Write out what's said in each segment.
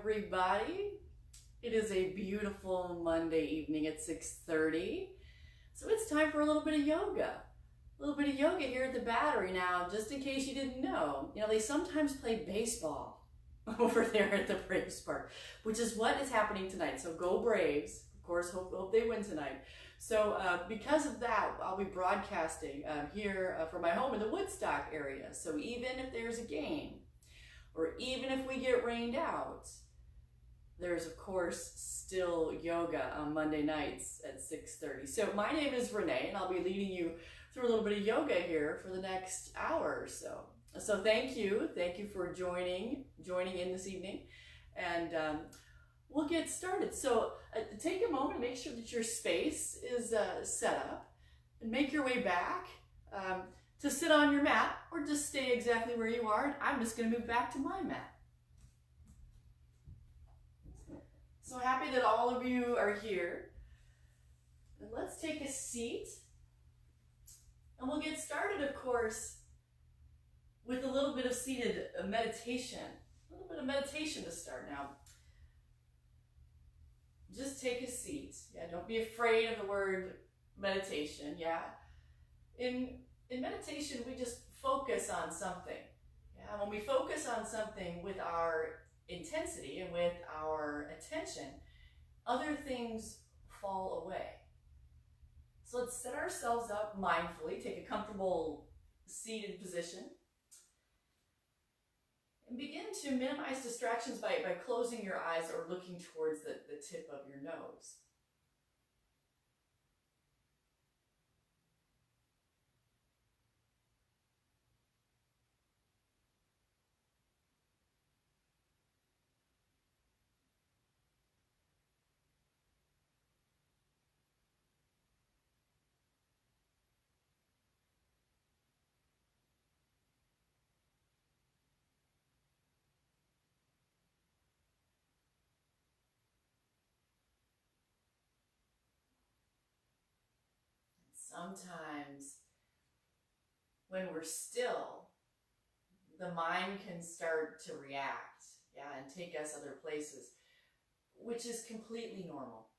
everybody. It is a beautiful Monday evening at 6:30. So it's time for a little bit of yoga. A little bit of yoga here at the Battery. Now, just in case you didn't know, they sometimes play baseball over there at the Braves Park, which is what is happening tonight. So go Braves. Of course, hope they win tonight. So because of that, I'll be broadcasting here from my home in the Woodstock area. So even if there's a game, or even if we get rained out, there's of course still yoga on Monday nights at 6:30. So my name is Renee, and I'll be leading you through a little bit of yoga here for the next hour or so. So thank you for joining in this evening, and we'll get started. So take a moment, make sure that your space is set up, and make your way back to sit on your mat, or just stay exactly where you are. And I'm just going to move back to my mat. So happy that all of you are here. And let's take a seat. And we'll get started, of course, with a little bit of seated meditation. A little bit of meditation to start now. Just take a seat. Yeah, don't be afraid of the word meditation. Yeah. In meditation, we just focus on something. Yeah, when we focus on something with our intensity and with our attention, other things fall away. So let's set ourselves up mindfully, take a comfortable seated position, and begin to minimize distractions by closing your eyes or looking towards the tip of your nose. Sometimes when we're still, the mind can start to react, and take us other places, which is completely normal.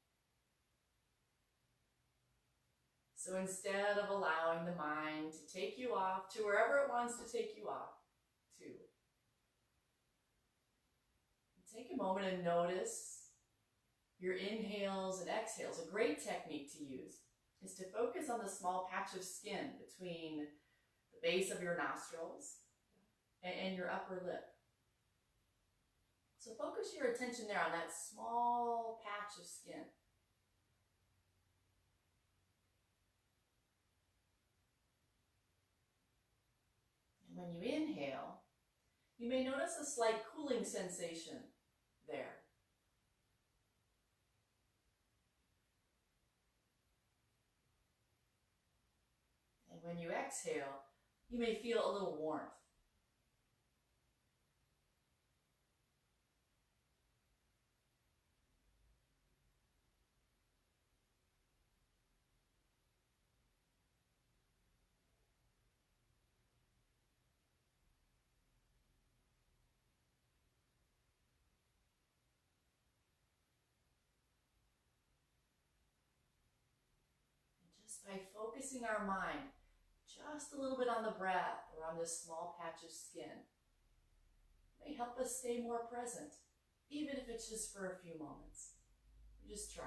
So instead of allowing the mind to take you off to wherever it wants to take you off to, take a moment and notice your inhales and exhales. A great technique to use is to focus on the small patch of skin between the base of your nostrils and your upper lip. So focus your attention there on that small patch of skin. And when you inhale, you may notice a slight cooling sensation there. When you exhale, you may feel a little warmth. And just by focusing our mind just a little bit on the breath or on this small patch of skin, may help us stay more present, even if it's just for a few moments. Just try.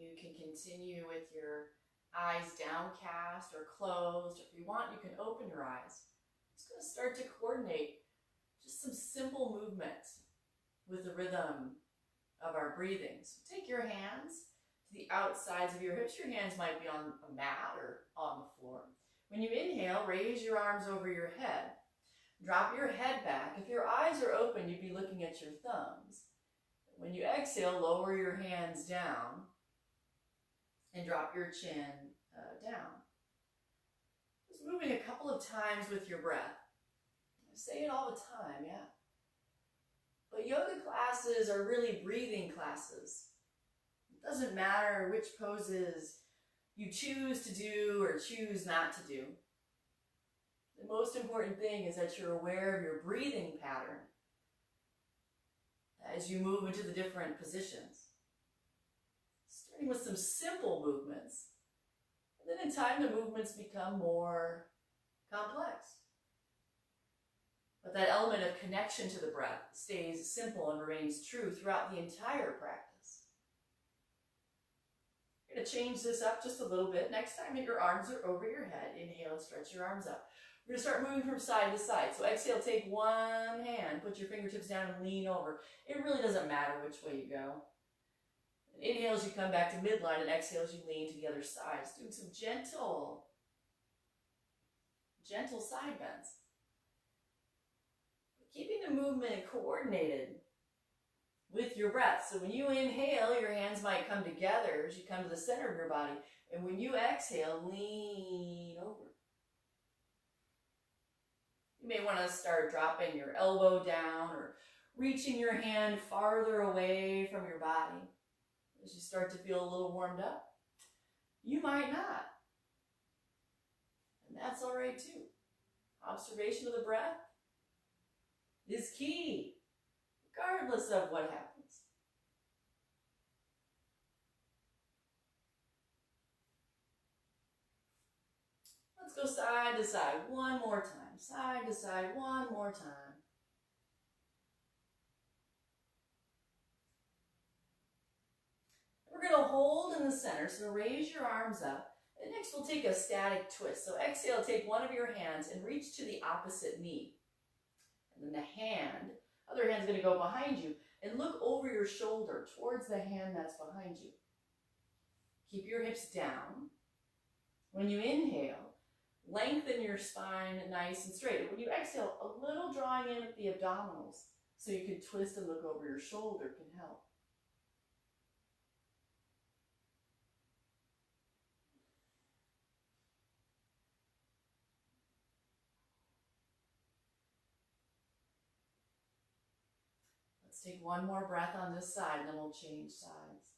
You can continue with your eyes downcast or closed. If you want, you can open your eyes. It's going to start to coordinate just some simple movements with the rhythm of our breathing. So take your hands to the outsides of your hips. Your hands might be on a mat or on the floor. When you inhale, raise your arms over your head. Drop your head back. If your eyes are open, you'd be looking at your thumbs. When you exhale, lower your hands down and drop your chin down. Just moving a couple of times with your breath. I say it all the time, yeah. But yoga classes are really breathing classes. It doesn't matter which poses you choose to do or choose not to do. The most important thing is that you're aware of your breathing pattern as you move into the different positions. Starting with some simple movements. And then in time, the movements become more complex. But that element of connection to the breath stays simple and remains true throughout the entire practice. You're going to change this up just a little bit. Next time that your arms are over your head, inhale and stretch your arms up. We're going to start moving from side to side. So exhale, take one hand, put your fingertips down and lean over. It really doesn't matter which way you go. And inhale as you come back to midline, and exhale as you lean to the other side. Just doing some gentle side bends. Keeping the movement coordinated with your breath. So when you inhale, your hands might come together as you come to the center of your body. And when you exhale, lean over. You may want to start dropping your elbow down or reaching your hand farther away from your body as you start to feel a little warmed up. You might not. And that's all right too. Observation of the breath is key, regardless of what happens. Let's go side to side one more time. Side to side one more time. We're going to hold in the center, so raise your arms up. And next we'll take a static twist. So exhale, take one of your hands and reach to the opposite knee. And then the other hand's going to go behind you. And look over your shoulder towards the hand that's behind you. Keep your hips down. When you inhale, lengthen your spine nice and straight. When you exhale, a little drawing in at the abdominals so you can twist and look over your shoulder can help. Let's take one more breath on this side, and then we'll change sides.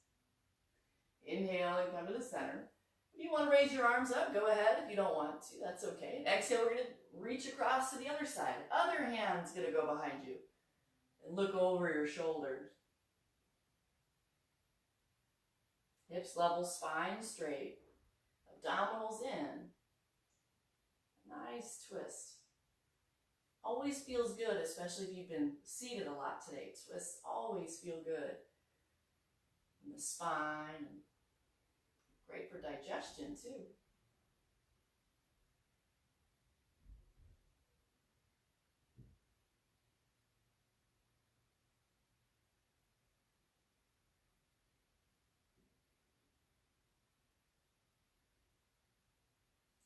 Inhale and come to the center. If you want to raise your arms up, go ahead. If you don't want to, that's okay. And exhale, we're going to reach across to the other side. Other hand's going to go behind you. And look over your shoulders. Hips level, spine straight. Abdominals in. Nice twist. Always feels good, especially if you've been seated a lot today. Twists always feel good. In the spine. And great for digestion too.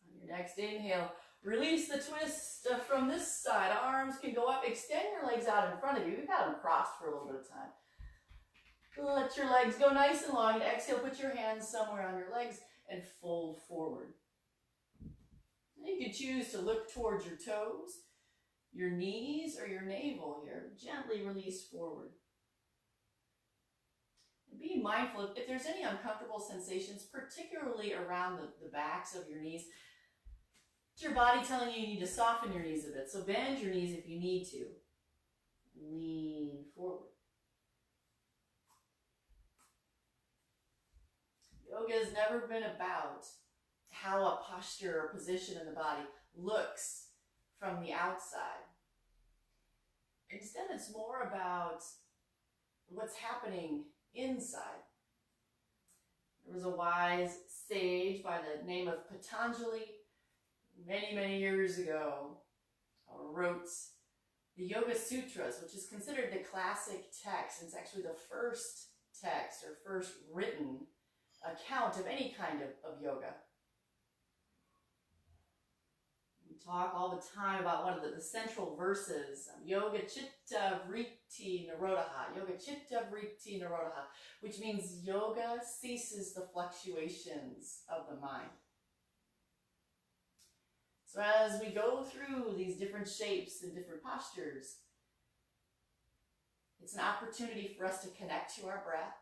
On your next inhale, release the twist from this side. Arms can go up. Extend your legs out in front of you. We've got them crossed for a little bit of time. Let your legs go nice and long. And exhale, put your hands somewhere on your legs and fold forward. You can choose to look towards your toes, your knees, or your navel here. Gently release forward. And be mindful if there's any uncomfortable sensations, particularly around the backs of your knees. It's your body telling you need to soften your knees a bit. So bend your knees if you need to. Lean forward. Yoga has never been about how a posture or position in the body looks from the outside. Instead, it's more about what's happening inside. There was a wise sage by the name of Patanjali many, many years ago wrote the Yoga Sutras, which is considered the classic text. It's actually the first text or first written account of any kind of yoga. talk all the time about one of the central verses, Yoga Chitta Vritti Nirodha, Yoga Chitta Vritti Nirodha, which means yoga ceases the fluctuations of the mind. So as we go through these different shapes and different postures, it's an opportunity for us to connect to our breath,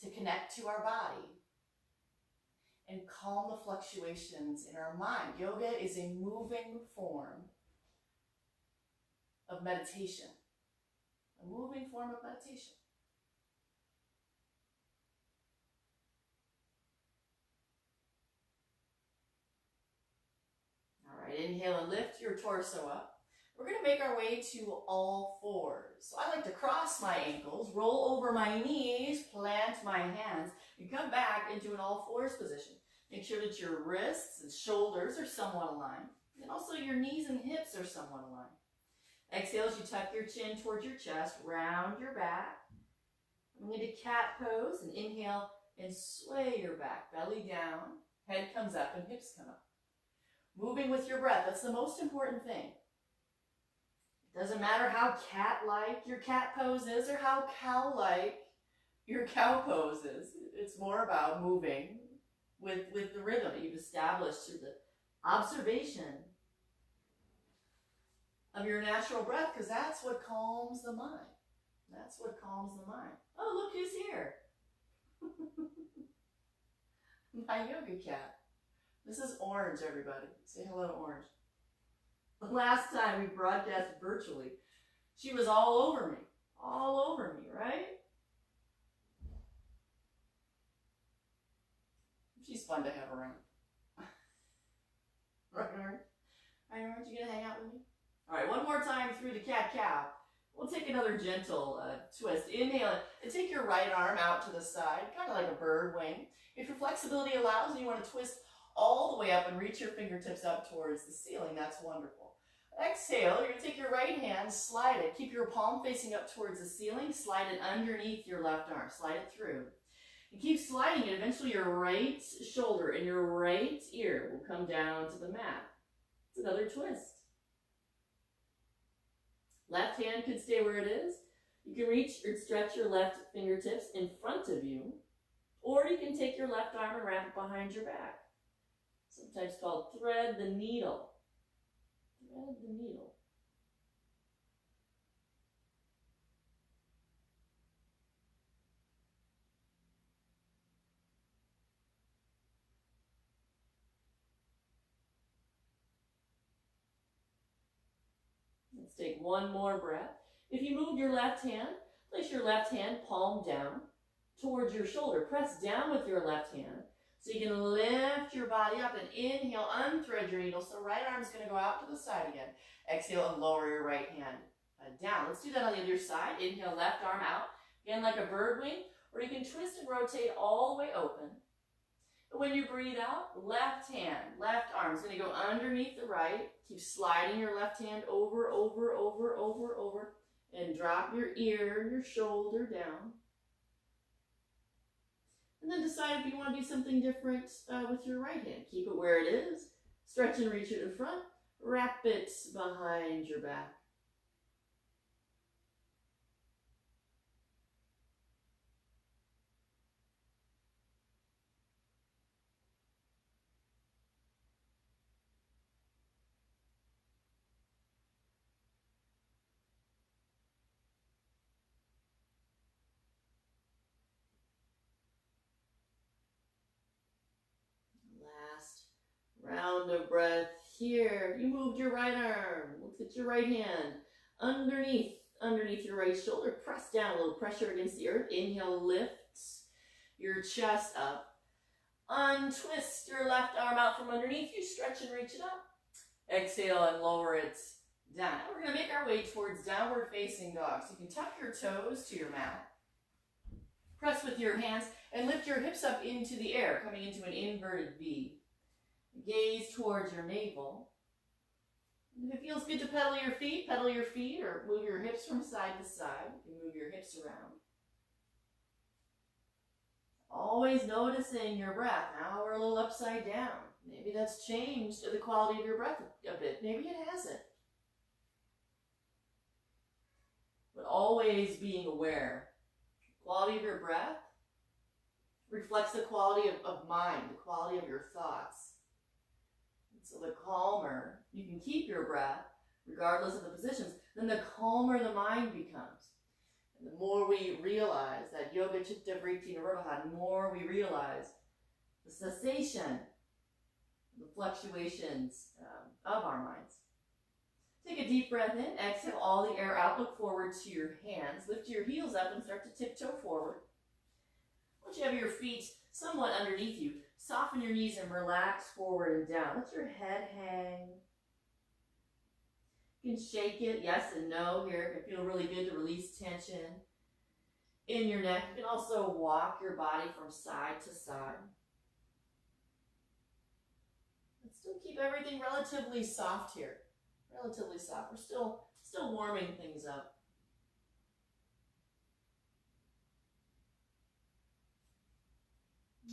to connect to our body, and calm the fluctuations in our mind. Yoga is a moving form of meditation. A moving form of meditation. All right, inhale and lift your torso up. We're going to make our way to all fours. So I like to cross my ankles, roll over my knees, plant my hands, and come back into an all fours position. Make sure that your wrists and shoulders are somewhat aligned, and also your knees and hips are somewhat aligned. Exhale as you tuck your chin towards your chest, round your back. I'm going to cat pose and inhale and sway your back, belly down, head comes up and hips come up. Moving with your breath, that's the most important thing. It doesn't matter how cat-like your cat pose is or how cow-like your cow pose is. It's more about moving with the rhythm that you've established through the observation of your natural breath, because that's what calms the mind. That's what calms the mind. Oh, look who's here. My yoga cat. This is Orange, everybody. Say hello to Orange. The last time we broadcast virtually, she was all over me, right? She's fun to have around. Right, Orange? Right, Orange, you gonna hang out with me? All right, one more time through the cat-cow. We'll take another gentle twist. Inhale and take your right arm out to the side, kind of like a bird wing. If your flexibility allows and you want to twist all the way up and reach your fingertips up towards the ceiling, that's wonderful. Exhale, you're going to take your right hand, slide it. Keep your palm facing up towards the ceiling. Slide it underneath your left arm. Slide it through. And keep sliding it. Eventually your right shoulder and your right ear will come down to the mat. It's another twist. Left hand can stay where it is. You can reach or stretch your left fingertips in front of you, or you can take your left arm and wrap it behind your back. Sometimes called thread the needle. Thread the needle. Let's take one more breath. If you move your left hand, place your left hand palm down towards your shoulder. Press down with your left hand so you can lift your body up and inhale, unthread your needle. So right arm is going to go out to the side again. Exhale and lower your right hand down. Let's do that on the other side. Inhale, left arm out. Again, like a bird wing, or you can twist and rotate all the way open. When you breathe out, left hand, left arm is going to go underneath the right. Keep sliding your left hand over, over, over, over, over, and drop your ear, your shoulder down. And then decide if you want to do something different with your right hand. Keep it where it is. Stretch and reach it in front. Wrap it behind your back. Round of breath here. You moved your right arm. Look at your right hand. Underneath your right shoulder. Press down, a little pressure against the earth. Inhale, lift your chest up. Untwist your left arm out from underneath you. Stretch and reach it up. Exhale and lower it down. Now we're going to make our way towards downward facing dog. So you can tuck your toes to your mat. Press with your hands and lift your hips up into the air, coming into an inverted V. Gaze towards your navel. If it feels good to pedal your feet or move your hips from side to side. You can move your hips around. Always noticing your breath. Now we're a little upside down. Maybe that's changed the quality of your breath a bit. Maybe it hasn't. But always being aware. The quality of your breath reflects the quality of mind, the quality of your thoughts. And so the calmer you can keep your breath, regardless of the positions, then the calmer the mind becomes. And the more we realize that yoga chitta vritti nirodha, the more we realize the cessation, the fluctuations of our minds. Take a deep breath in, exhale all the air out, look forward to your hands, lift your heels up and start to tiptoe forward. Once you have your feet somewhat underneath you, soften your knees and relax forward and down. Let your head hang. You can shake it, yes and no here. It can feel really good to release tension in your neck. You can also walk your body from side to side. But still keep everything relatively soft here. Relatively soft. We're still warming things up.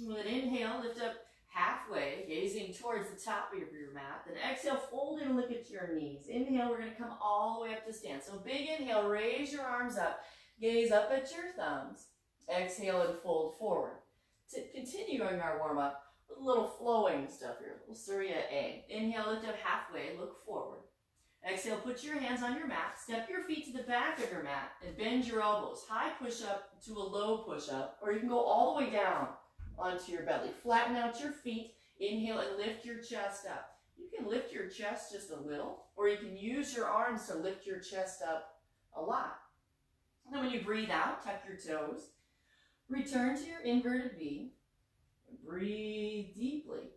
With an inhale, lift up halfway, gazing towards the top of your mat. Then exhale, fold in and look at your knees. Inhale, we're going to come all the way up to stand. So big inhale, raise your arms up, gaze up at your thumbs. Exhale and fold forward. Continuing our warm-up with a little flowing stuff here, a little Surya A. Inhale, lift up halfway, look forward. Exhale, put your hands on your mat, step your feet to the back of your mat, and bend your elbows. High push-up to a low push-up, or you can go all the way down onto your belly. Flatten out your feet, inhale and lift your chest up. You can lift your chest just a little, or you can use your arms to lift your chest up a lot. And then when you breathe out, tuck your toes. Return to your inverted V. And breathe deeply.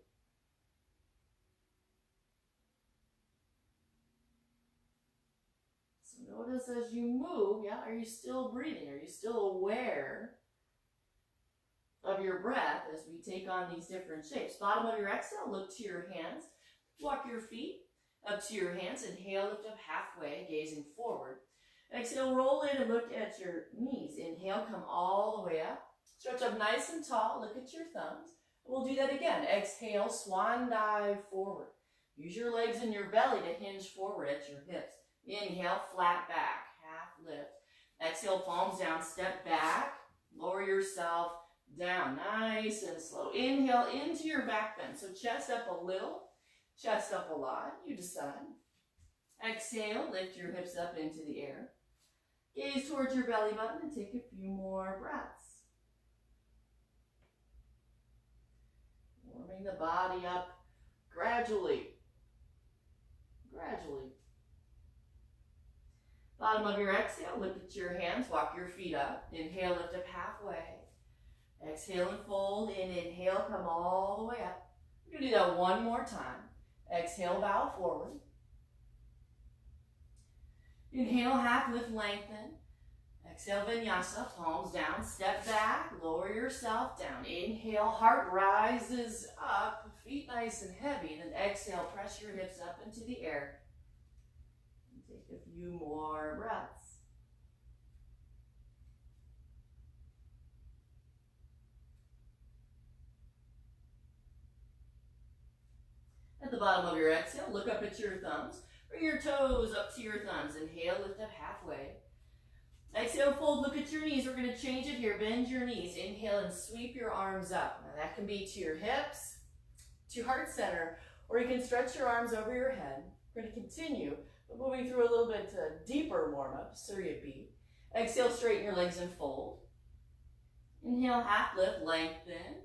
So notice as you move, are you still breathing? Are you still aware of your breath as we take on these different shapes? Bottom of your exhale, look to your hands. Walk your feet up to your hands. Inhale, lift up halfway, gazing forward. Exhale, roll in and look at your knees. Inhale, come all the way up. Stretch up nice and tall. Look at your thumbs. We'll do that again. Exhale, swan dive forward. Use your legs and your belly to hinge forward at your hips. Inhale, flat back, half lift. Exhale, palms down, step back. Lower yourself down, nice and slow. Inhale into your back bend. So chest up a little, chest up a lot. You decide. Exhale, lift your hips up into the air. Gaze towards your belly button and take a few more breaths. Warming the body up gradually. Gradually. Bottom of your exhale, look at your hands, walk your feet up. Inhale, lift up halfway. Exhale and fold in. Inhale, come all the way up. We're going to do that one more time. Exhale, bow forward. Inhale, half lift, lengthen. Exhale, vinyasa, palms down, step back, lower yourself down. Inhale, heart rises up, feet nice and heavy. Then exhale, press your hips up into the air. And take a few more breaths. At the bottom of your exhale, look up at your thumbs. Bring your toes up to your thumbs. Inhale, lift up halfway. Exhale, fold, look at your knees. We're going to change it here. Bend your knees. Inhale and sweep your arms up. Now that can be to your hips, to heart center, or you can stretch your arms over your head. We're going to continue, but moving through a little bit deeper warm-up, Surya B. Exhale, straighten your legs and fold. Inhale, half lift, lengthen.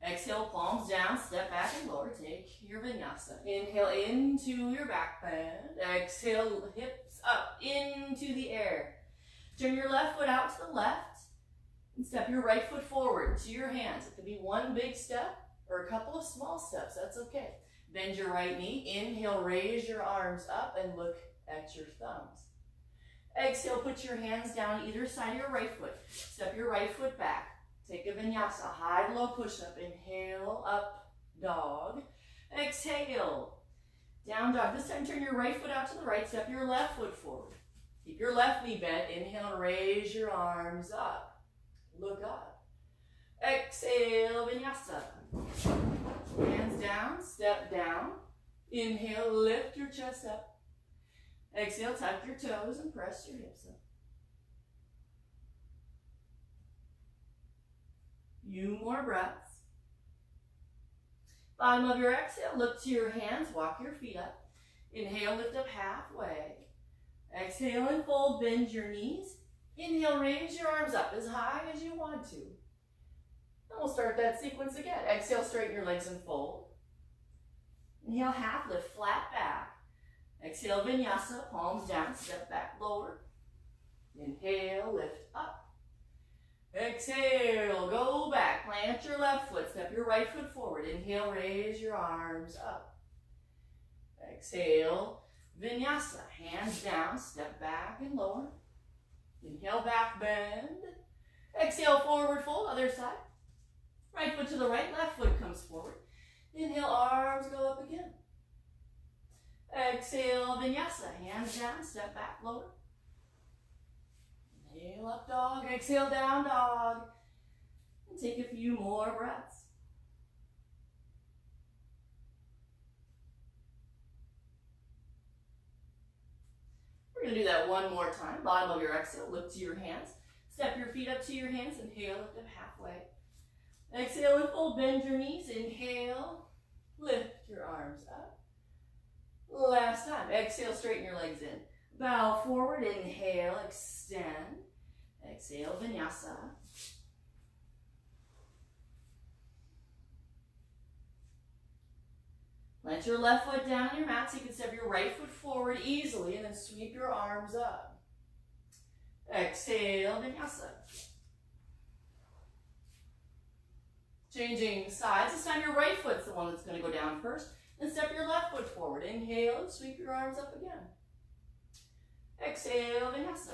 Exhale, palms down, step back and lower. Take your vinyasa. Inhale into your back bend. Exhale, hips up into the air. Turn your left foot out to the left and step your right foot forward to your hands. It could be one big step or a couple of small steps. That's okay. Bend your right knee. Inhale, raise your arms up and look at your thumbs. Exhale, put your hands down either side of your right foot. Step your right foot back. Take a vinyasa, high low push-up. Inhale, up dog. Exhale, down dog. This time turn your right foot out to the right, step your left foot forward. Keep your left knee bent. Inhale, raise your arms up. Look up. Exhale, vinyasa. Hands down, step down. Inhale, lift your chest up. Exhale, tuck your toes and press your hips up. Few more breaths. Bottom of your exhale, look to your hands, walk your feet up. Inhale, lift up halfway. Exhale and fold, bend your knees. Inhale, raise your arms up as high as you want to. And we'll start that sequence again. Exhale, straighten your legs and fold. Inhale, half lift, flat back. Exhale, vinyasa, palms down, step back, lower. Inhale, lift up. Exhale, go back, plant your left foot, step your right foot forward. Inhale, raise your arms up. Exhale, vinyasa, hands down, step back and lower. Inhale, back bend. Exhale, forward fold, other side. Right foot to the right, left foot comes forward. Inhale, arms go up again. Exhale, vinyasa, hands down, step back, lower. Inhale, up dog, exhale, down dog. And take a few more breaths. We're going to do that one more time. Bottom of your exhale, look to your hands. Step your feet up to your hands. Inhale, lift up halfway. Exhale and fold, bend your knees. Inhale, lift your arms up. Last time. Exhale, straighten your legs in. Bow forward, inhale, extend. Exhale, vinyasa. Plant your left foot down on your mat so you can step your right foot forward easily and then sweep your arms up. Exhale, vinyasa. Changing sides. This time your right foot's the one that's going to go down first. Then step your left foot forward. Inhale and sweep your arms up again. Exhale, vinyasa.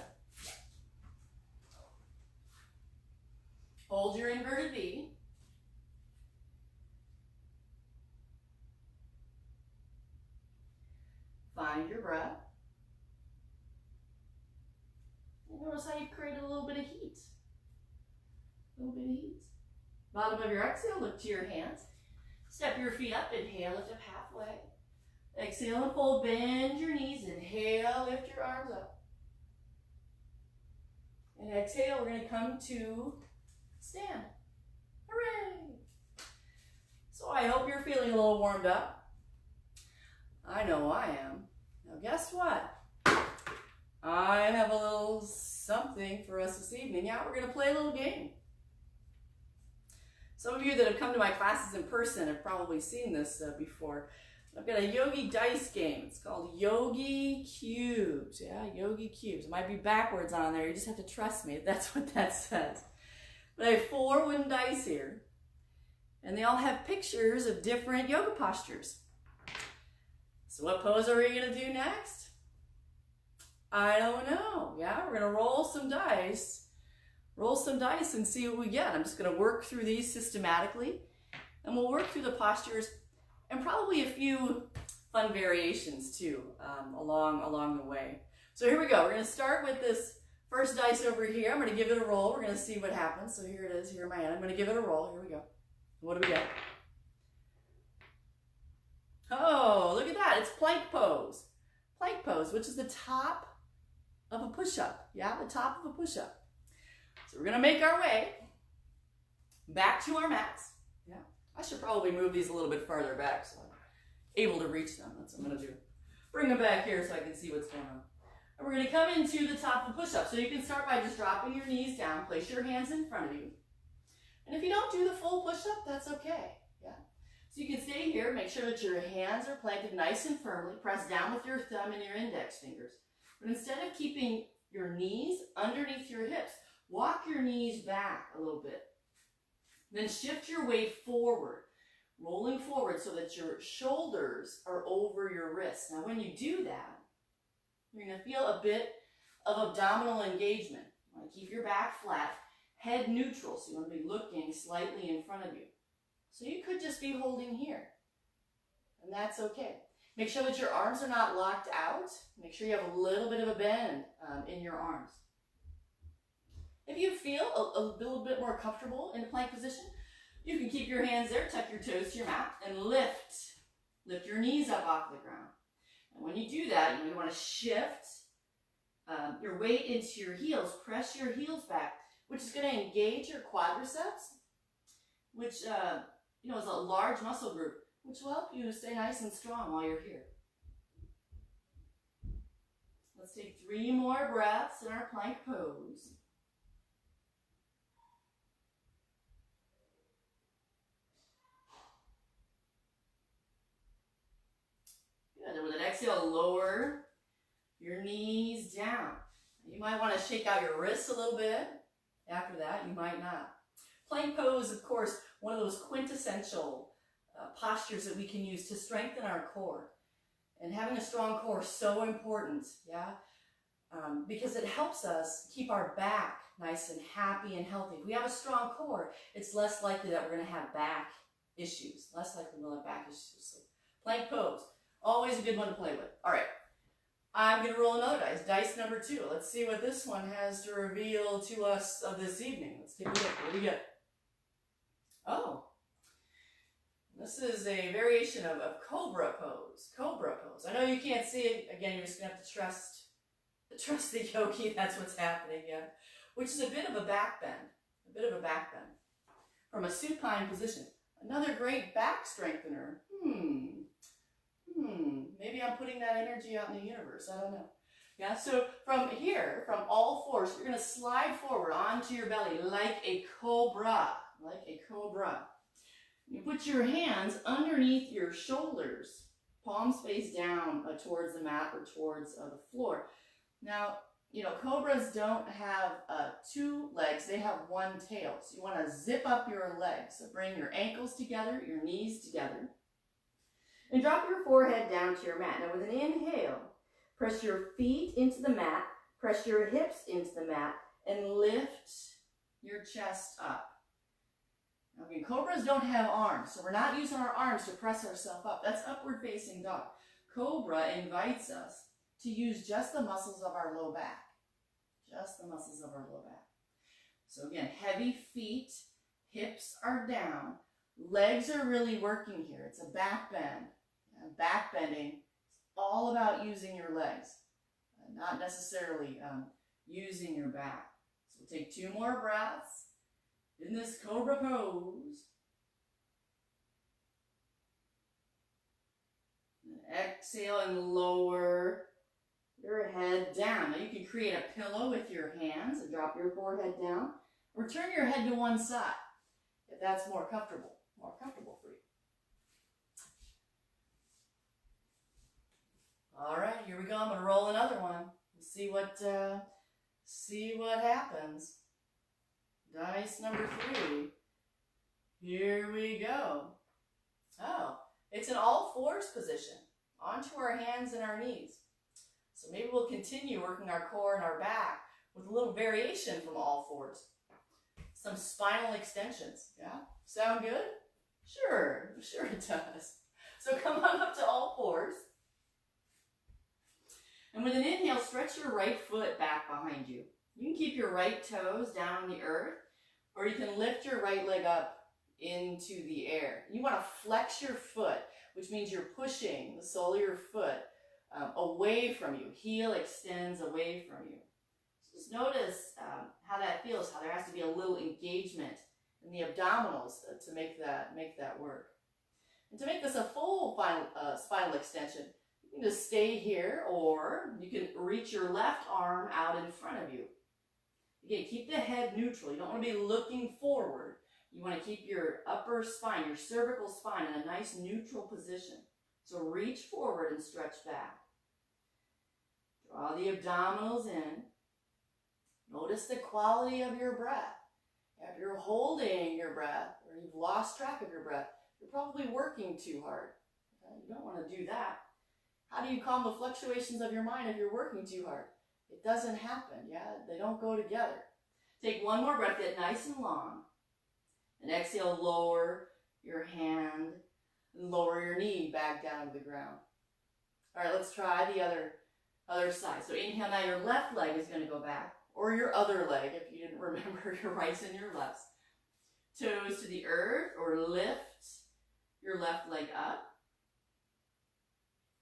Hold your inverted V. Find your breath. And notice how you've created a little bit of heat. A little bit of heat. Bottom of your exhale, look to your hands. Step your feet up, inhale, lift up halfway. Exhale and fold, bend your knees. Inhale, lift your arms up. And exhale, we're going to come to stand. Hooray! So I hope you're feeling a little warmed up. I know I am. Now guess what? I have a little something for us this evening. Yeah, we're going to play a little game. Some of you that have come to my classes in person have probably seen this before. I've got a yogi dice game. It's called Yogi Cubes. Yeah, Yogi Cubes. It might be backwards on there. You just have to trust me. That's what that says. But I have 4 wooden dice here. And they all have pictures of different yoga postures. So what pose are we going to do next? I don't know. Yeah, we're going to roll some dice. Roll some dice and see what we get. I'm just going to work through these systematically. And we'll work through the postures and probably a few fun variations too along the way. So here we go. We're going to start with this first dice over here. I'm going to give it a roll. We're going to see what happens. So here it is. Here in my hand. I'm going to give it a roll. Here we go. What do we get? Oh, look at that. It's plank pose. Plank pose, which is the top of a push-up. Yeah, the top of a push-up. So we're going to make our way back to our mats. Yeah, I should probably move these a little bit farther back so I'm able to reach them. That's what I'm going to do. Bring them back here so I can see what's going on. And we're going to come into the top of push-up. So you can start by just dropping your knees down. Place your hands in front of you. And if you don't do the full push-up, that's okay. Yeah. So you can stay here. Make sure that your hands are planted nice and firmly. Press down with your thumb and your index fingers. But instead of keeping your knees underneath your hips, walk your knees back a little bit. Then shift your weight forward, rolling forward so that your shoulders are over your wrists. Now when you do that, you're going to feel a bit of abdominal engagement. You want to keep your back flat, head neutral, so you want to be looking slightly in front of you. So you could just be holding here, and that's okay. Make sure that your arms are not locked out. Make sure you have a little bit of a bend in your arms. If you feel a little bit more comfortable in the plank position, you can keep your hands there, tuck your toes to your mat, and lift your knees up off the ground. And when you do that, you want to shift your weight into your heels. Press your heels back, which is going to engage your quadriceps, which is a large muscle group, which will help you stay nice and strong while you're here. Let's take 3 more breaths in our plank pose. Good. And with an exhale, lower your knees down. You might want to shake out your wrists a little bit. After that, you might not. Plank pose, of course, one of those quintessential postures that we can use to strengthen our core. And having a strong core is so important, yeah? Because it helps us keep our back nice and happy and healthy. If we have a strong core, it's less likely that we're going to have back issues. Less likely we'll have back issues. So plank pose, always a good one to play with. All right, I'm going to roll another dice, dice number 2. Let's see what this one has to reveal to us of this evening. Let's take a look. What do we get? Oh, this is a variation of cobra pose. Cobra pose. I know you can't see it. Again, you're just going to have to trust the yogi. That's what's happening, yeah. Which is a bit of a back bend. A bit of a back bend. From a supine position. Another great back strengthener. Maybe I'm putting that energy out in the universe. I don't know. Yeah, so from here, from all fours, you're going to slide forward onto your belly like a cobra. Like a cobra. You put your hands underneath your shoulders, palms face down towards the mat or towards the floor. Now, cobras don't have 2 legs, they have 1 tail. So you want to zip up your legs. So bring your ankles together, your knees together. And drop your forehead down to your mat. Now with an inhale, press your feet into the mat, press your hips into the mat, and lift your chest up. Okay, cobras don't have arms, so we're not using our arms to press ourselves up. That's upward facing dog. Cobra invites us to use just the muscles of our low back. Just the muscles of our low back. So again, heavy feet, hips are down, legs are really working here. It's a back bend. Back bending is all about using your legs, not necessarily using your back. So we'll take 2 more breaths in this cobra pose. And exhale and lower your head down. Now you can create a pillow with your hands and drop your forehead down, or turn your head to one side if that's more comfortable for you. All right, here we go. I'm going to roll another one. We'll see what happens. Dice number 3. Here we go. Oh, it's an all fours position, onto our hands and our knees. So maybe we'll continue working our core and our back with a little variation from all fours. Some spinal extensions, yeah? Sound good? Sure it does. So come on up to all fours. And with an inhale, stretch your right foot back behind you. You can keep your right toes down on the earth, or you can lift your right leg up into the air. You want to flex your foot, which means you're pushing the sole of your foot away from you. Heel extends away from you. So just notice how that feels, how there has to be a little engagement in the abdominals to make that work. And to make this a full spinal extension, you can just stay here, or you can reach your left arm out in front of you. Again, keep the head neutral. You don't want to be looking forward. You want to keep your upper spine, your cervical spine, in a nice neutral position. So reach forward and stretch back. Draw the abdominals in. Notice the quality of your breath. If you're holding your breath, or you've lost track of your breath, you're probably working too hard. You don't want to do that. How do you calm the fluctuations of your mind if you're working too hard? It doesn't happen, yeah? They don't go together. Take 1 more breath, get nice and long. And exhale, lower your hand, and lower your knee back down to the ground. All right, let's try the other side. So inhale, now your left leg is going to go back. or your other leg if you didn't remember your rights and your lefts. Toes to the earth, or lift your left leg up.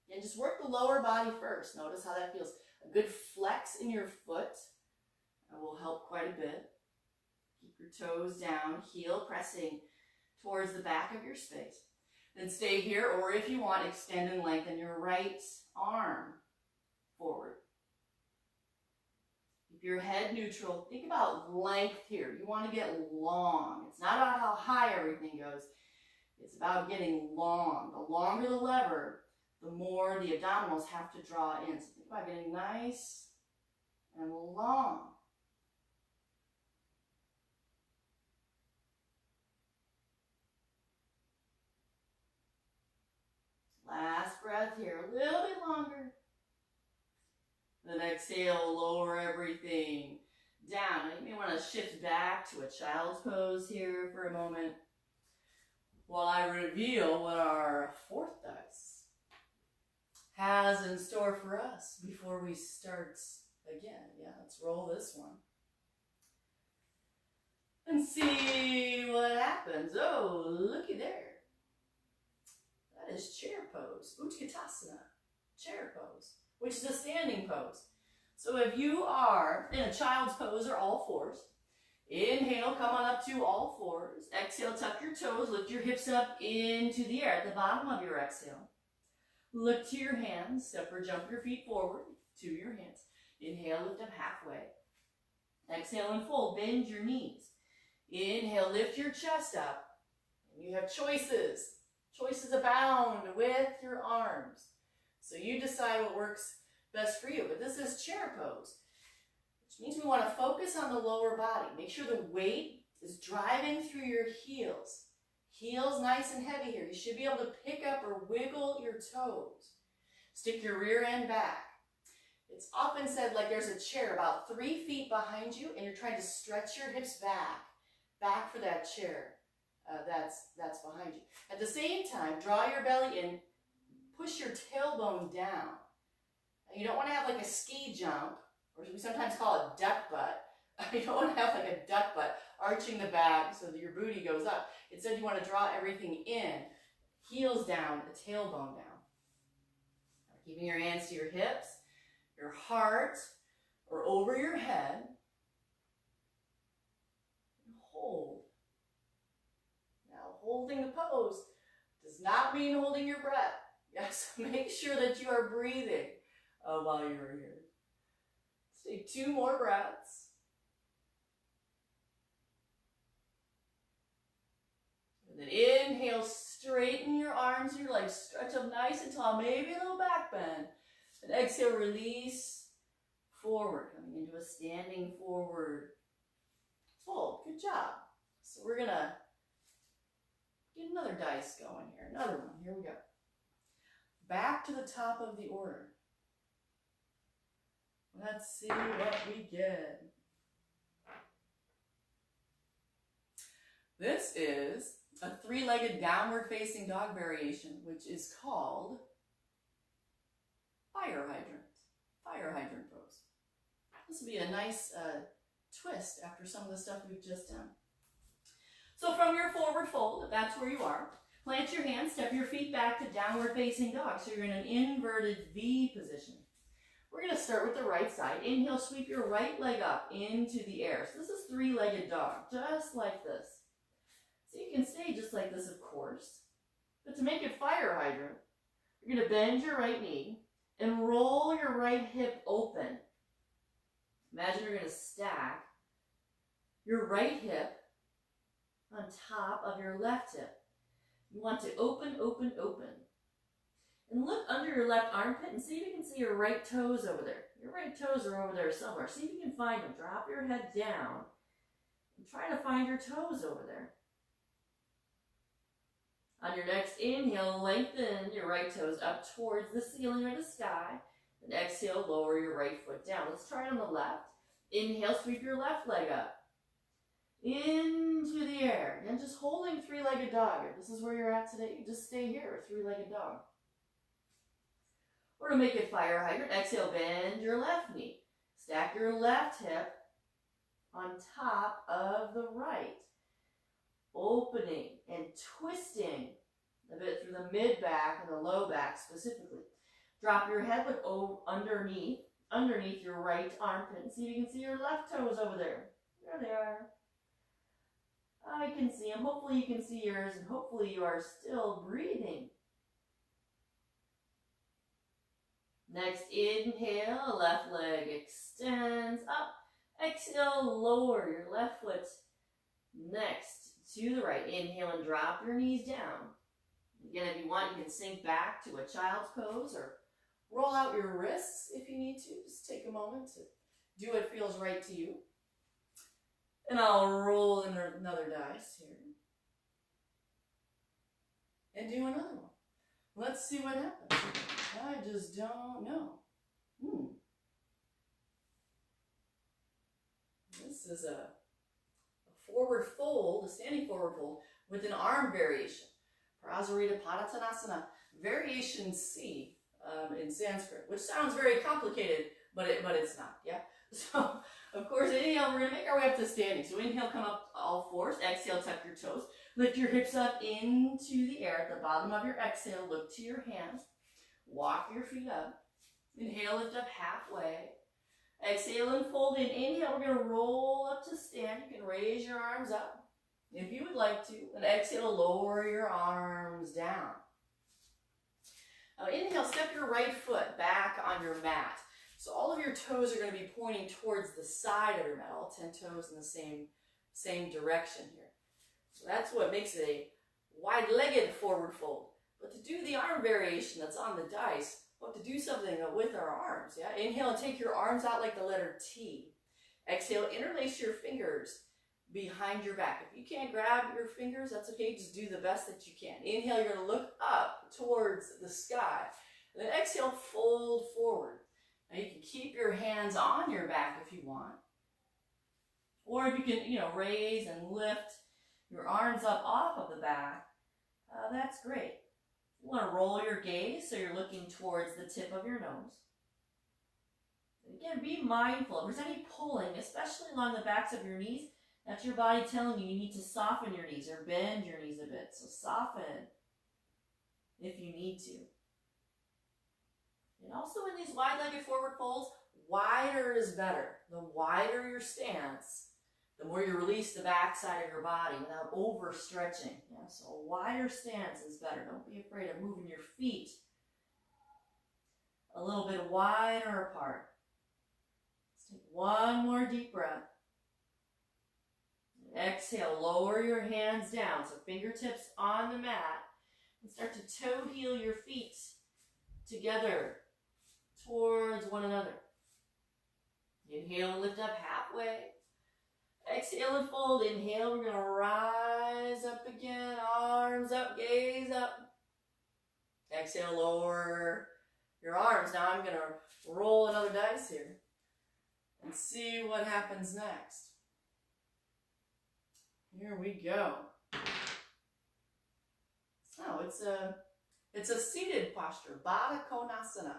And just work the lower body first. Notice how that feels. A good flex in your foot will help quite a bit. Keep your toes down, heel pressing towards the back of your space. Then stay here, or if you want, extend and lengthen your right arm forward. Keep your head neutral. Think about length here. You want to get long. It's not about how high everything goes. It's about getting long. The longer the lever, the more the abdominals have to draw in. So think about getting nice and long. Last breath here, a little bit longer. Then exhale, lower everything down. Now you may want to shift back to a child's pose here for a moment while I reveal what our fourth dice has in store for us before we start again. Yeah, let's roll this one and see what happens. Oh, looky there. That is chair pose, Utkatasana, chair pose, which is a standing pose. So if you are in a child's pose or all fours, inhale, come on up to all fours. Exhale, tuck your toes, lift your hips up into the air at the bottom of your exhale. Look to your hands, step or jump your feet forward to your hands. Inhale, lift up halfway. Exhale and fold, bend your knees. Inhale, lift your chest up. And you have choices. Choices abound with your arms. So you decide what works best for you. But this is chair pose, which means we want to focus on the lower body. Make sure the weight is driving through your heels. Heels nice and heavy here. You should be able to pick up or wiggle your toes. Stick your rear end back. It's often said like there's a chair about 3 feet behind you and you're trying to stretch your hips back for that chair. That's behind you. At the same time, draw your belly in, push your tailbone down. You don't want to have like a ski jump, or we sometimes call it duck butt. You don't want to have like a duck butt, arching the back so that your booty goes up. Instead, you want to draw everything in, heels down, the tailbone down. Keeping your hands to your hips, your heart, or over your head. And hold. Holding the pose does not mean holding your breath. Yes, make sure that you are breathing while you're here. Let's take 2 more breaths. And then inhale, straighten your arms and your legs, stretch up nice and tall, maybe a little back bend. And exhale, release forward, coming into a standing forward fold. Good job. So we're going to get another dice going here. Another one. Here we go. Back to the top of the order. Let's see what we get. This is a 3-legged downward facing dog variation, which is called fire hydrant pose. This will be a nice twist after some of the stuff we've just done. So from your forward fold, if that's where you are, plant your hands, step your feet back to downward facing dog. So you're in an inverted V position. We're going to start with the right side. Inhale, sweep your right leg up into the air. So this is 3-legged dog, just like this. So you can stay just like this, of course. But to make it fire hydrant, you're going to bend your right knee and roll your right hip open. Imagine you're going to stack your right hip on top of your left hip. You want to open, open, open. And look under your left armpit and see if you can see your right toes over there. Your right toes are over there somewhere. See if you can find them. Drop your head down and try to find your toes over there. On your next inhale, lengthen your right toes up towards the ceiling or the sky. And exhale, lower your right foot down. Let's try it on the left. Inhale, sweep your left leg up into the air. Again, just holding 3-legged dog. If this is where you're at today, just stay here, 3-legged dog. We're going to make it fire hydrant. Exhale, bend your left knee. Stack your left hip on top of the right. Opening and twisting a bit through the mid-back and the low back specifically. Drop your head, look underneath your right armpit, and see if you can see your left toes over there. There they are. I can see them. Hopefully you can see yours, and hopefully you are still breathing. Next, inhale, left leg extends up. Exhale, lower your left foot next to the right. Inhale and drop your knees down. Again, if you want, you can sink back to a child's pose or roll out your wrists if you need to. Just take a moment to do what feels right to you. And I'll roll in another dice here. And do another one. Let's see what happens. I just don't know. This is a forward fold, a standing forward fold with an arm variation. Prasarita Padottanasana, variation C in Sanskrit, which sounds very complicated, but it's not, yeah? So, of course, inhale, we're going to make our way up to standing. So inhale, come up all fours. Exhale, tuck your toes. Lift your hips up into the air. At the bottom of your exhale, look to your hands. Walk your feet up. Inhale, lift up halfway. Exhale and fold in. Inhale, we're going to roll up to stand. You can raise your arms up if you would like to. And exhale, lower your arms down. Now inhale, step your right foot back on your mat. So all of your toes are going to be pointing towards the side of your mat, all 10 toes in the same direction here. So that's what makes it a wide-legged forward fold. But to do the arm variation that's on the dice, we'll have to do something with our arms. Yeah? Inhale and take your arms out like the letter T. Exhale, interlace your fingers behind your back. If you can't grab your fingers, that's okay. Just do the best that you can. Inhale, you're going to look up towards the sky. And then exhale, fold forward. Now you can keep your hands on your back if you want. Or if you can, raise and lift your arms up off of the back, that's great. You want to roll your gaze so you're looking towards the tip of your nose. And again, be mindful. If there's any pulling, especially along the backs of your knees, that's your body telling you need to soften your knees or bend your knees a bit. So soften if you need to. And also in these wide-legged forward folds, wider is better. The wider your stance, the more you release the backside of your body without overstretching. Yeah, so a wider stance is better. Don't be afraid of moving your feet a little bit wider apart. Let's take one more deep breath. Exhale, lower your hands down. So fingertips on the mat. And start to toe heel your feet together towards one another. Inhale and lift up halfway. Exhale and fold. Inhale, we're going to rise up again. Arms up, gaze up. Exhale, lower your arms. Now I'm going to roll another dice here and see what happens next. Here we go. Oh, it's a seated posture, Baddha Konasana,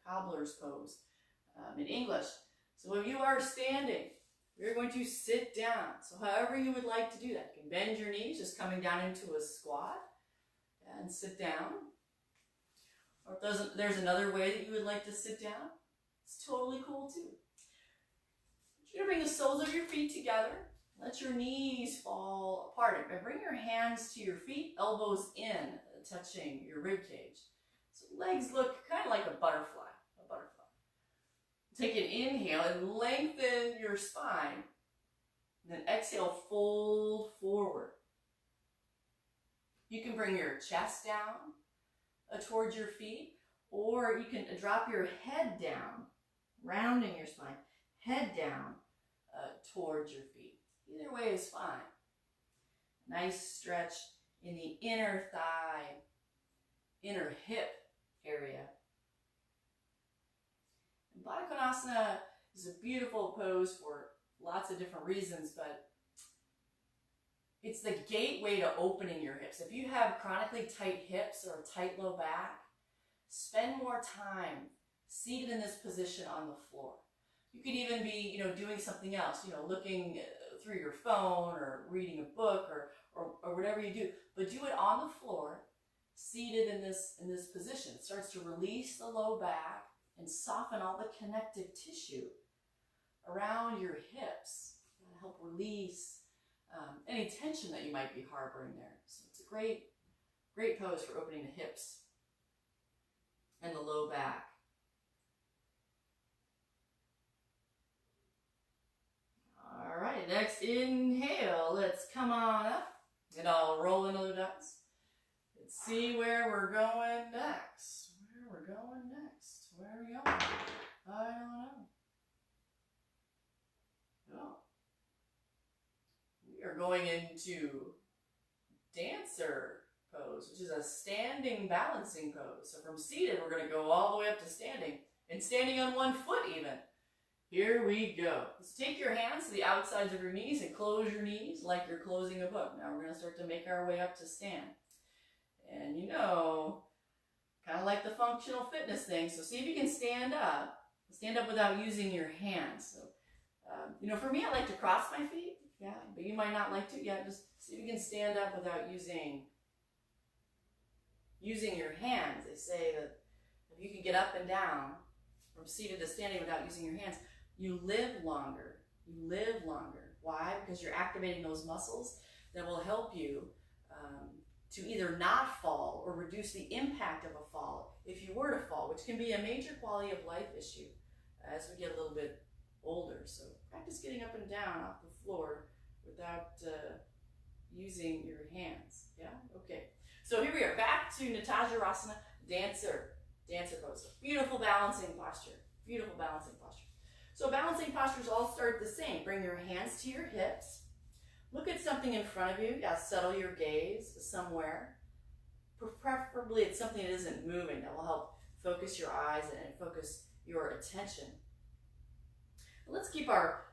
cobbler's pose in English. So if you are standing, you're going to sit down. So however you would like to do that. You can bend your knees, just coming down into a squat and sit down. Or if there's another way that you would like to sit down, it's totally cool too. You're going to bring the soles of your feet together. Let your knees fall apart. And bring your hands to your feet, elbows in, touching your rib cage. So legs look kind of like a butterfly. Take an inhale and lengthen your spine. And then exhale, fold forward. You can bring your chest down towards your feet, or you can drop your head down, rounding your spine, head down towards your feet. Either way is fine. Nice stretch in the inner thigh, inner hip area. And Baddha Konasana is a beautiful pose for lots of different reasons, but it's the gateway to opening your hips. If you have chronically tight hips or a tight low back, spend more time seated in this position on the floor. You could even be, doing something else, looking through your phone or reading a book or whatever you do, but do it on the floor, seated in this position. It starts to release the low back and soften all the connective tissue around your hips. That'll help release any tension that you might be harboring there. So it's a great pose for opening the hips and the low back. All right, next inhale. Let's come on up and I'll roll into the ducks. Let's see where we're going next. Where are we going? I don't know. Oh. We are going into dancer pose, which is a standing balancing pose. So from seated, we're going to go all the way up to standing, and standing on one foot even. Here we go. Let's take your hands to the outsides of your knees and close your knees like you're closing a book. Now we're going to start to make our way up to stand. And kind of like the functional fitness thing, so see if you can stand up. Stand up without using your hands. So, for me, I like to cross my feet. Yeah, but you might not like to. Yeah, just see if you can stand up without using your hands. They say that if you can get up and down from seated to standing without using your hands, you live longer. Why? Because you're activating those muscles that will help you to either not fall or reduce the impact of a fall if you were to fall, which can be a major quality of life issue as we get a little bit older. So practice getting up and down off the floor without using your hands. Yeah? Okay. So here we are, back to Natajasana, dancer pose. Beautiful balancing posture. So balancing postures all start the same. Bring your hands to your hips. Look at something in front of you. Yeah, settle your gaze somewhere. Preferably it's something that isn't moving. That will help focus your eyes and focus your attention. Let's keep our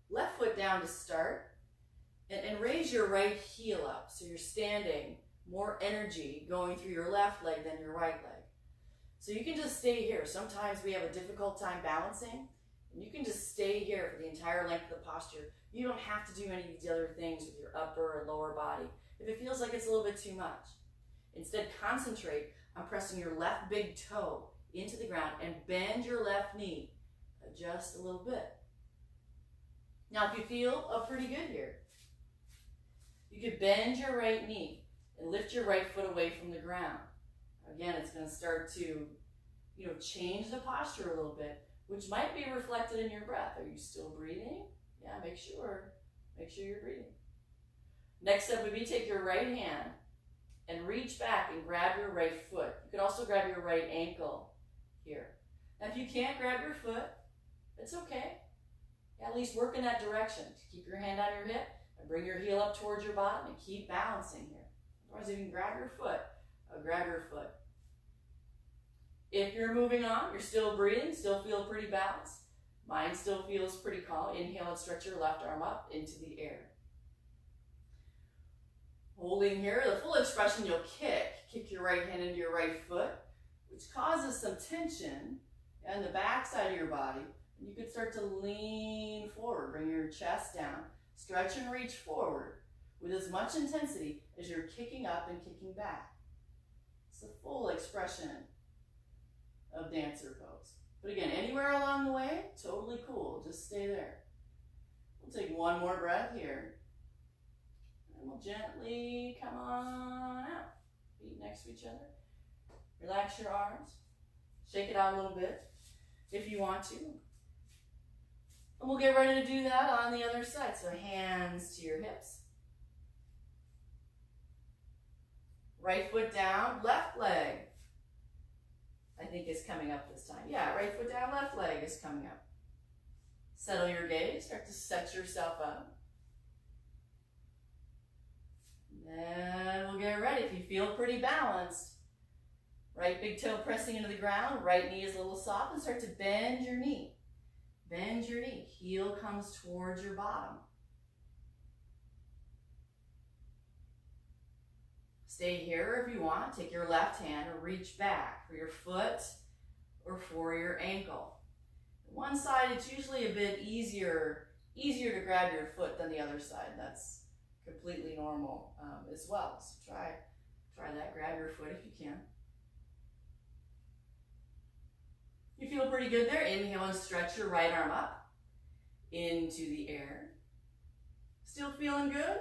left foot down to start and raise your right heel up. So you're standing, more energy going through your left leg than your right leg. So you can just stay here. Sometimes we have a difficult time balancing, and you can just stay here for the entire length of the posture. You don't have to do any of these other things with your upper and lower body if it feels like it's a little bit too much. Instead, concentrate on pressing your left big toe into the ground and bend your left knee just a little bit. Now, if you feel pretty good here, you could bend your right knee and lift your right foot away from the ground. Again, it's going to start to, change the posture a little bit, which might be reflected in your breath. Are you still breathing? Yeah, make sure you're breathing. Next step would be take your right hand and reach back and grab your right foot. You could also grab your right ankle here. Now, if you can't grab your foot, it's okay. At least work in that direction. Keep your hand on your hip and bring your heel up towards your bottom and keep balancing here. Otherwise, if you can grab your foot, grab your foot. If you're moving on, you're still breathing, still feel pretty balanced. Mine still feels pretty calm. Inhale and stretch your left arm up into the air. Holding here, the full expression, you'll kick your right hand into your right foot, which causes some tension in the back side of your body. And you could start to lean forward, bring your chest down, stretch and reach forward with as much intensity as you're kicking up and kicking back. It's the full expression of dancer pose. But again, anywhere along the way, totally cool. Just stay there. We'll take one more breath here. And we'll gently come on out. Feet next to each other. Relax your arms. Shake it out a little bit if you want to. And we'll get ready to do that on the other side. So hands to your hips. Right foot down, left leg, I think is coming up this time. Yeah, right foot down, left leg is coming up. Settle your gaze, start to set yourself up. Then we'll get ready. If you feel pretty balanced, right big toe pressing into the ground, right knee is a little soft, and start to bend your knee. Bend your knee, heel comes towards your bottom. Stay here if you want. Take your left hand and reach back for your foot or for your ankle. One side, it's usually a bit easier to grab your foot than the other side. That's completely normal as well. So try that. Grab your foot if you can. You feel pretty good there. Inhale and stretch your right arm up into the air. Still feeling good?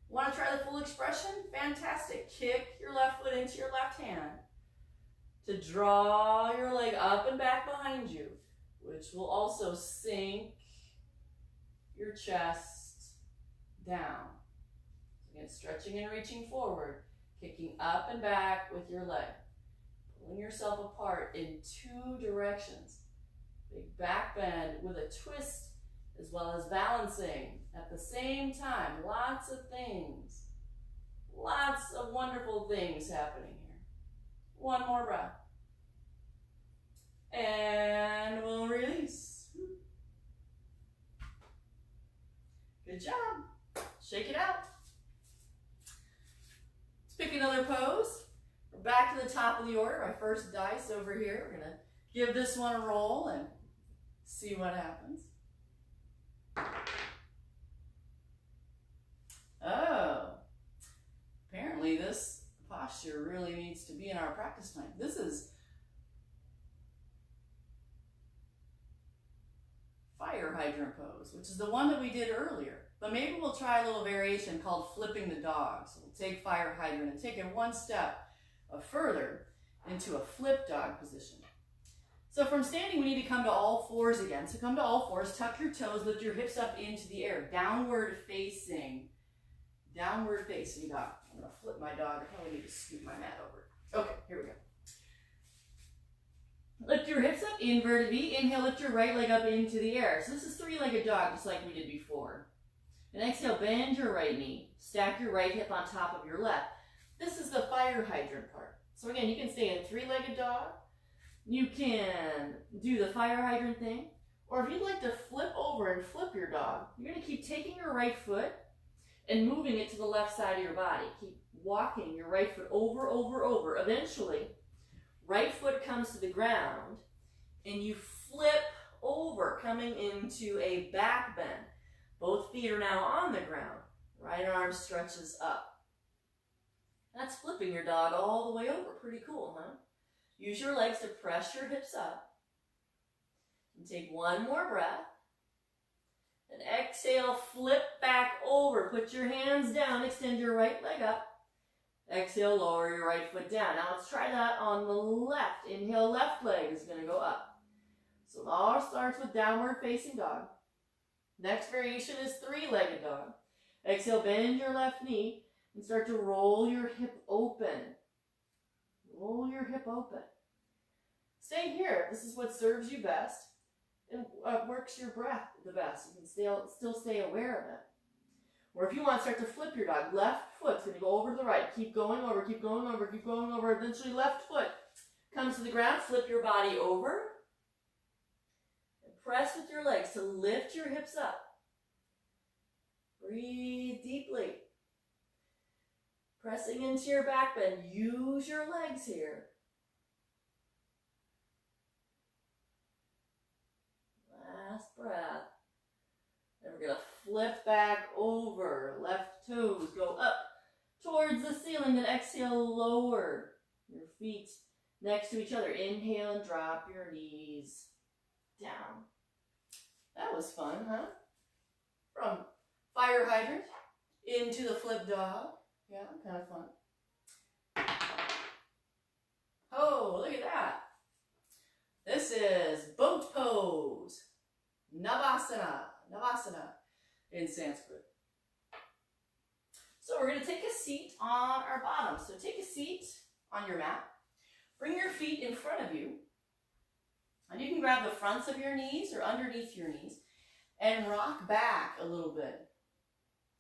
Want to try the full expression? Fantastic. Kick your left foot into your left hand to draw your leg up and back behind you, which will also sink your chest down. Again, stretching and reaching forward, kicking up and back with your leg, pulling yourself apart in two directions. Big back bend with a twist as well as balancing at the same time. Lots of things, lots of wonderful things happening here. One more breath. And we'll release. Good job. Shake it out. Let's pick another pose. We're back to the top of the order. My first dice over here. We're going to give this one a roll and see what happens. Oh, apparently this posture really needs to be in our practice time. This is fire hydrant pose, which is the one that we did earlier. But maybe we'll try a little variation called flipping the dog. So we'll take fire hydrant and take it one step further into a flip dog position. So from standing, we need to come to all fours again. So come to all fours, tuck your toes, lift your hips up into the air. Downward facing dog. I'm gonna flip my dog. I probably need to scoot my mat over. Okay, here we go. Lift your hips up, inverted V. Inhale, lift your right leg up into the air. So this is three-legged dog, just like we did before. And exhale, bend your right knee. Stack your right hip on top of your left. This is the fire hydrant part. So again, you can stay in three-legged dog. You can do the fire hydrant thing. Or if you'd like to flip over and flip your dog, you're going to keep taking your right foot and moving it to the left side of your body. Keep walking your right foot over, over, over. Eventually, right foot comes to the ground and you flip over, coming into a back bend. Both feet are now on the ground. Right arm stretches up. That's flipping your dog all the way over. Pretty cool, huh? Use your legs to press your hips up. And take one more breath. And exhale, flip back over. Put your hands down, extend your right leg up. Exhale, lower your right foot down. Now let's try that on the left. Inhale, left leg is going to go up. So it all starts with downward facing dog. Next variation is three-legged dog. Exhale, bend your left knee and start to roll your hip open. Roll your hip open. Stay here. This is what serves you best and works your breath the best. You can still stay aware of it. Or if you want to start to flip your dog, left foot's going to go over to the right. Keep going over, keep going over, keep going over. Eventually left foot comes to the ground. Flip your body over. And press with your legs to lift your hips up. Breathe deeply. Pressing into your back bend. Use your legs here. Last breath. And we're going to flip back over. Left toes go up towards the ceiling. Then exhale, lower your feet next to each other. Inhale and drop your knees down. That was fun, huh? From fire hydrant into the flip dog. Yeah, kind of fun. Oh, look at that. This is boat pose. Navasana in Sanskrit. So we're going to take a seat on our bottom. So take a seat on your mat. Bring your feet in front of you. And you can grab the fronts of your knees or underneath your knees and rock back a little bit.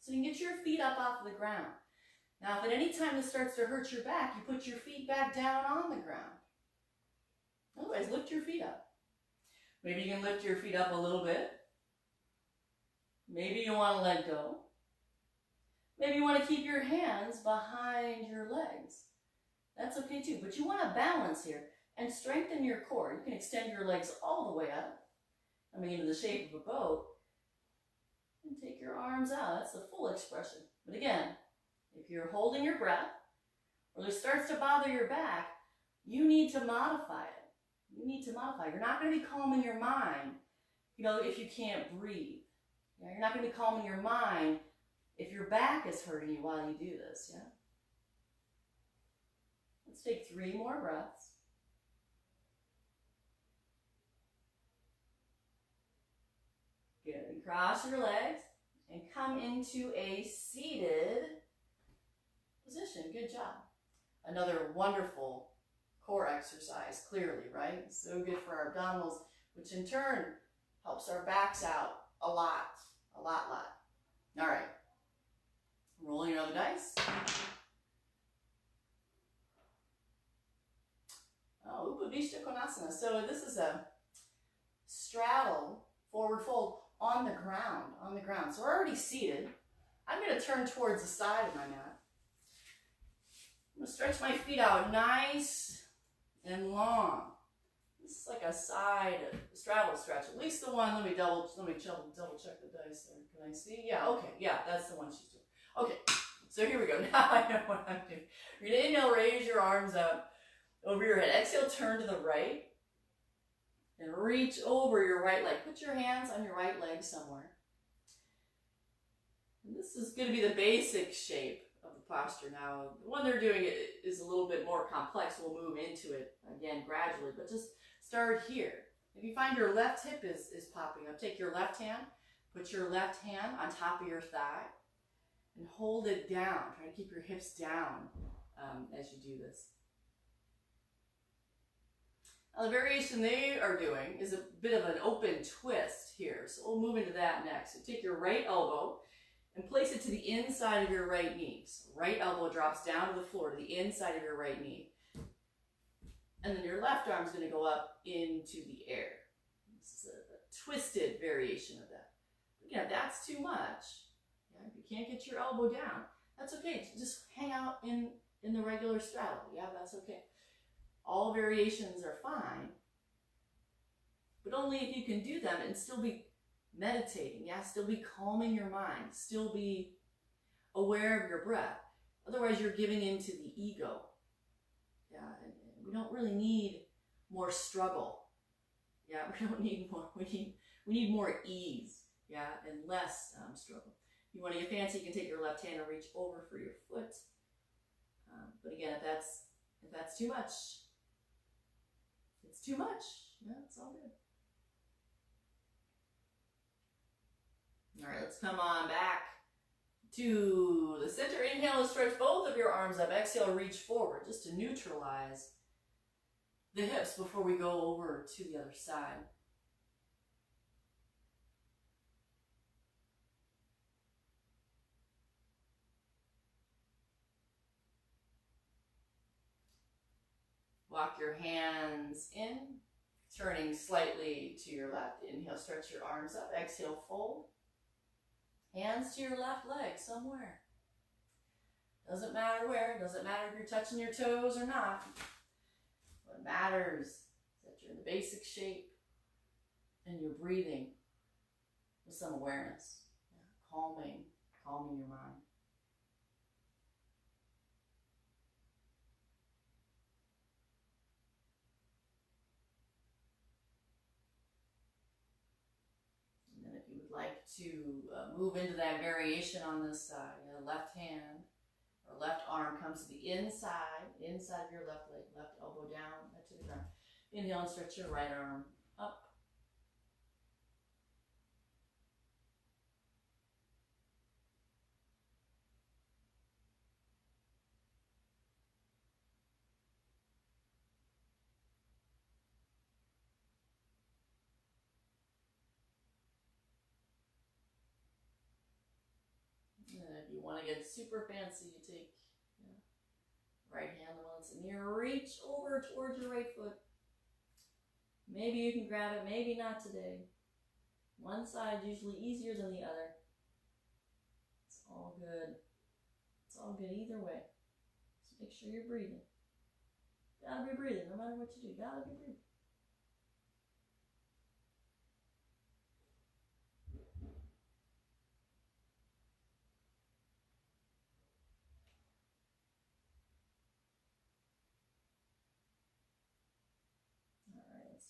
So you can get your feet up off the ground. Now, if at any time this starts to hurt your back, you put your feet back down on the ground. Otherwise, lift your feet up. Maybe you can lift your feet up a little bit. Maybe you want to let go. Maybe you want to keep your hands behind your legs. That's okay too, but you want to balance here and strengthen your core. You can extend your legs all the way up. coming into the shape of a boat. And take your arms out. That's the full expression. But again, if you're holding your breath or this starts to bother your back, you need to modify it. You need to modify. You're not going to be calming your mind, if you can't breathe. You're not going to be calming your mind if your back is hurting you while you do this. Yeah. Let's take 3 more breaths. Good. And cross your legs and come into a seated position. Good job. Another wonderful core exercise, clearly, right? So good for our abdominals, which in turn helps our backs out a lot. All right. Rolling another dice. Oh, Upavishta Konasana. So this is a straddle, forward fold on the ground. So we're already seated. I'm going to turn towards the side of my mat. I'm going to stretch my feet out nice and long. This is like a side straddle stretch. At least the one. Let me double check the dice there. Can I see? Yeah, okay. Yeah, that's the one she's doing. Okay, so here we go. Now I know what I'm doing. You're going to inhale, raise your arms up over your head. Exhale, turn to the right. And reach over your right leg. Put your hands on your right leg somewhere. And this is going to be the basic shape of the posture. Now, the one they're doing is a little bit more complex. We'll move into it again gradually, but just start here. If you find your left hip is popping up, take your left hand, put your left hand on top of your thigh, and hold it down. Try to keep your hips down as you do this. Now the variation they are doing is a bit of an open twist here. So we'll move into that next. So take your right elbow and place it to the inside of your right knee. So right elbow drops down to the floor, to the inside of your right knee. And then your left arm is going to go up into the air. This is a twisted variation of that. Again, if that's too much, if you can't get your elbow down, that's okay. Just hang out in the regular straddle. Yeah, that's okay. All variations are fine, but only if you can do them and still be meditating, still be calming your mind, still be aware of your breath. Otherwise, you're giving into the ego. And we don't really need more struggle. We don't need more. We need more ease. And less struggle. If you want to get fancy, you can take your left hand and reach over for your foot. But again, if that's too much, it's too much. It's all good. All right, let's come on back to the center. Inhale, stretch both of your arms up. Exhale, reach forward just to neutralize the hips before we go over to the other side. Walk your hands in, turning slightly to your left. Inhale, stretch your arms up. Exhale, fold. Hands to your left leg somewhere. Doesn't matter where. Doesn't matter if you're touching your toes or not. What matters is that you're in the basic shape and you're breathing with some awareness. Calming your mind. Like to move into that variation on this side. Left hand or left arm comes to the inside of your left leg, left elbow down to the ground. Inhale and stretch your right arm up. And if you want to get super fancy, you take right hand, the one that's near, reach over towards your right foot. Maybe you can grab it, maybe not today. One side usually easier than the other. It's all good. It's all good either way. Just make sure you're breathing. Gotta be breathing, no matter what you do. Gotta be breathing.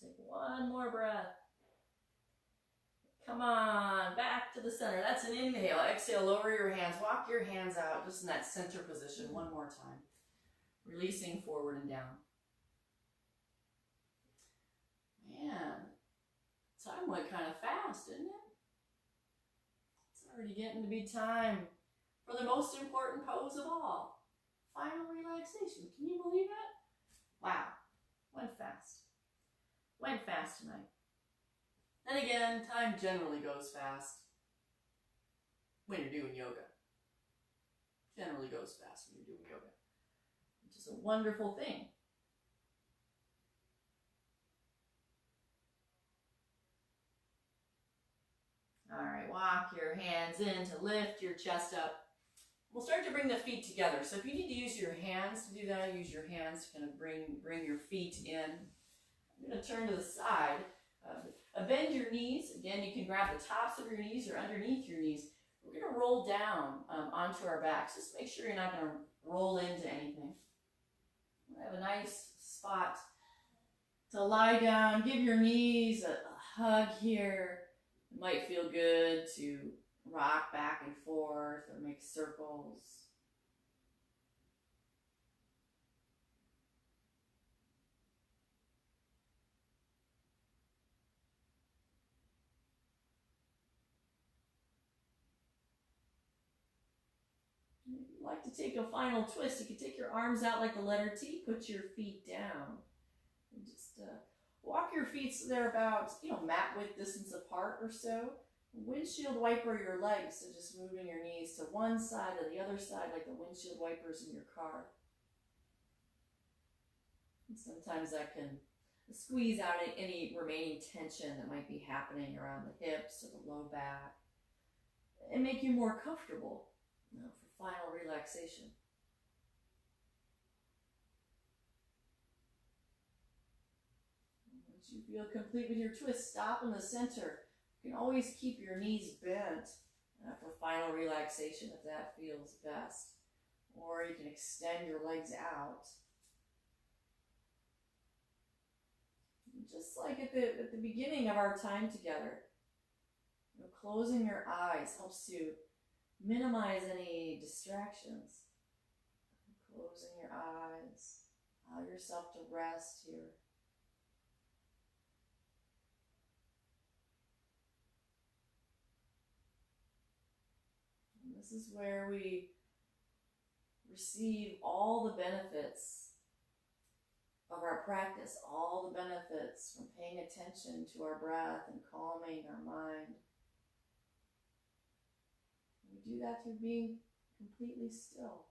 Take one more breath. Come on, back to the center. That's an inhale. Exhale, lower your hands. Walk your hands out just in that center position one more time. Releasing forward and down. Man, time went kind of fast, didn't it? It's already getting to be time for the most important pose of all. Final relaxation. Can you believe it? Wow, went fast. Went fast tonight. Then again, time generally goes fast when you're doing yoga. Generally goes fast when you're doing yoga, which is a wonderful thing. All right, walk your hands in to lift your chest up. We'll start to bring the feet together. So if you need to use your hands to do that, use your hands to kind of bring your feet in. I'm going to turn to the side. Bend your knees. Again, you can grab the tops of your knees or underneath your knees. We're going to roll down onto our backs. Just make sure you're not going to roll into anything. We have a nice spot to lie down. Give your knees a hug here. It might feel good to rock back and forth or make circles. If you'd like to take a final twist, you can take your arms out like the letter T, put your feet down. And just walk your feet so they're about, mat width distance apart or so. Windshield wiper your legs, so just moving your knees to one side or the other side like the windshield wipers in your car. And sometimes that can squeeze out any remaining tension that might be happening around the hips or the low back and make you more comfortable for final relaxation. Once you feel complete with your twist, stop in the center. You can always keep your knees bent for final relaxation if that feels best. Or you can extend your legs out. Just like at the beginning of our time together, closing your eyes helps to minimize any distractions. Closing your eyes, allow yourself to rest here. And this is where we receive all the benefits of our practice, all the benefits from paying attention to our breath and calming our mind. We do that through being completely still.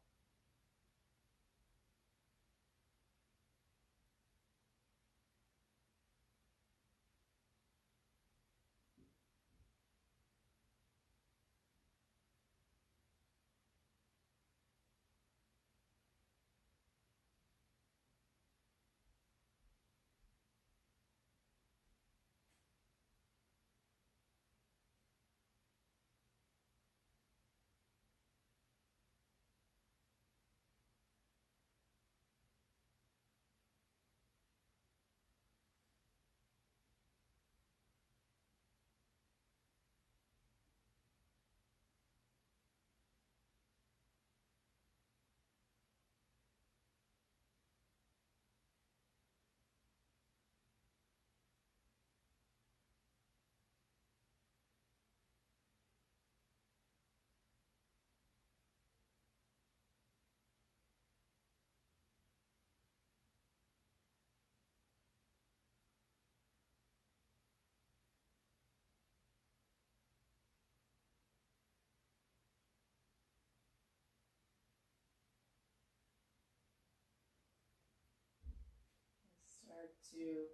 Start to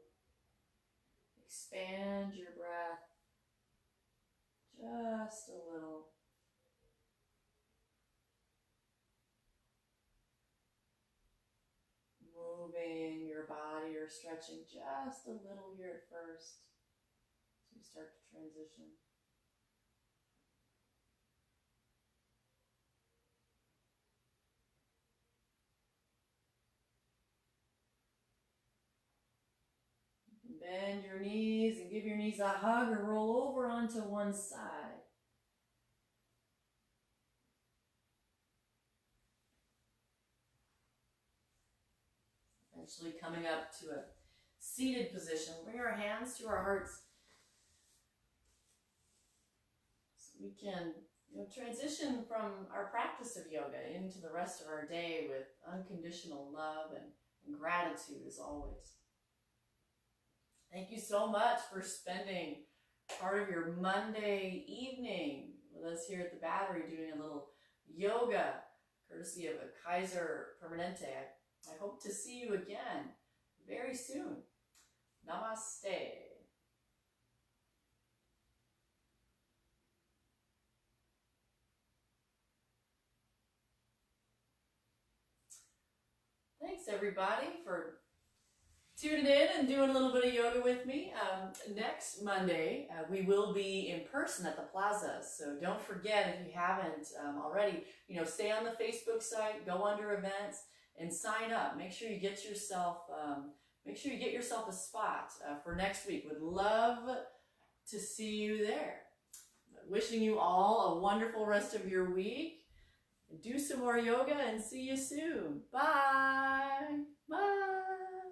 expand your breath just a little. Moving your body or stretching just a little here at first as we start to transition. Bend your knees and give your knees a hug or roll over onto one side. Eventually coming up to a seated position. Bring our hands to our hearts so we can transition from our practice of yoga into the rest of our day with unconditional love and gratitude as always. Thank you so much for spending part of your Monday evening with us here at the Battery doing a little yoga courtesy of a Kaiser Permanente. I hope to see you again very soon. Namaste. Thanks everybody for tuning in and doing a little bit of yoga with me. Next Monday, we will be in person at the plaza. So don't forget, if you haven't already, stay on the Facebook site, go under events and sign up. Make sure you get yourself a spot for next week. Would love to see you there. Wishing you all a wonderful rest of your week. Do some more yoga and see you soon. Bye. Bye.